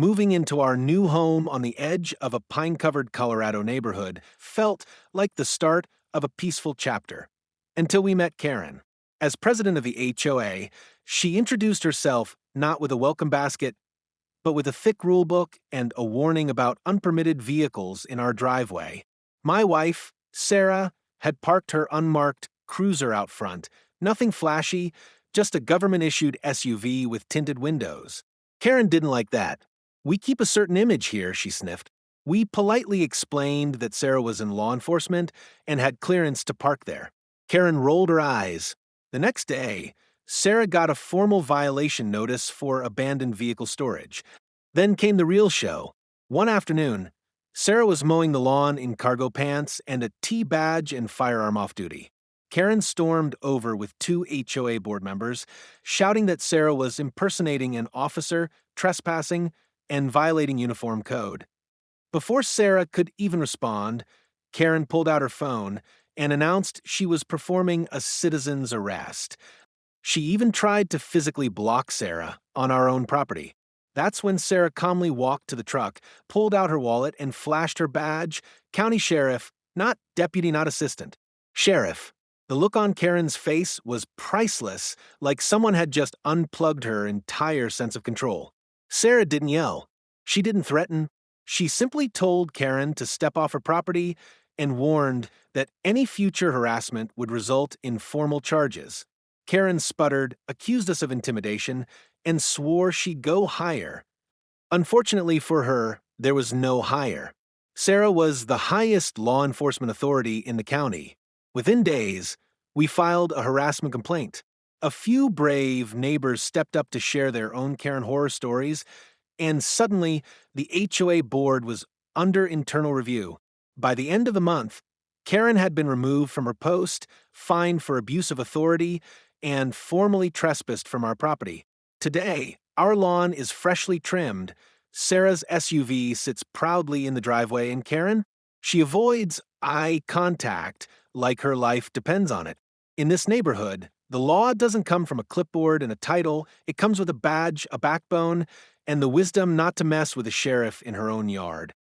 Moving into our new home on the edge of a pine-covered Colorado neighborhood felt like the start of a peaceful chapter. Until we met Karen. As president of the HOA, she introduced herself not with a welcome basket, but with a thick rulebook and a warning about unpermitted vehicles in our driveway. My wife, Sarah, had parked her unmarked cruiser out front. Nothing flashy, just a government-issued SUV with tinted windows. Karen didn't like that. "We keep a certain image here," she sniffed. We politely explained that Sarah was in law enforcement and had clearance to park there. Karen rolled her eyes. The next day, Sarah got a formal violation notice for abandoned vehicle storage. Then came the real show. One afternoon, Sarah was mowing the lawn in cargo pants and a T badge and firearm off duty. Karen stormed over with two HOA board members, shouting that Sarah was impersonating an officer, trespassing, and violating uniform code. Before Sarah could even respond, Karen pulled out her phone and announced she was performing a citizen's arrest. She even tried to physically block Sarah on our own property. That's when Sarah calmly walked to the truck, pulled out her wallet, and flashed her badge, County Sheriff, not deputy, not assistant. Sheriff. The look on Karen's face was priceless, like someone had just unplugged her entire sense of control. Sarah didn't yell. She didn't threaten. She simply told Karen to step off her property and warned that any future harassment would result in formal charges. Karen sputtered, accused us of intimidation, and swore she'd go higher. Unfortunately for her, there was no higher. Sarah was the highest law enforcement authority in the county. Within days, we filed a harassment complaint. A few brave neighbors stepped up to share their own Karen horror stories, and suddenly, the HOA board was under internal review. By the end of the month, Karen had been removed from her post, fined for abuse of authority, and formally trespassed from our property. Today, our lawn is freshly trimmed. Sarah's SUV sits proudly in the driveway, and Karen? She avoids eye contact like her life depends on it. In this neighborhood, the law doesn't come from a clipboard and a title. It comes with a badge, a backbone, and the wisdom not to mess with a sheriff in her own yard.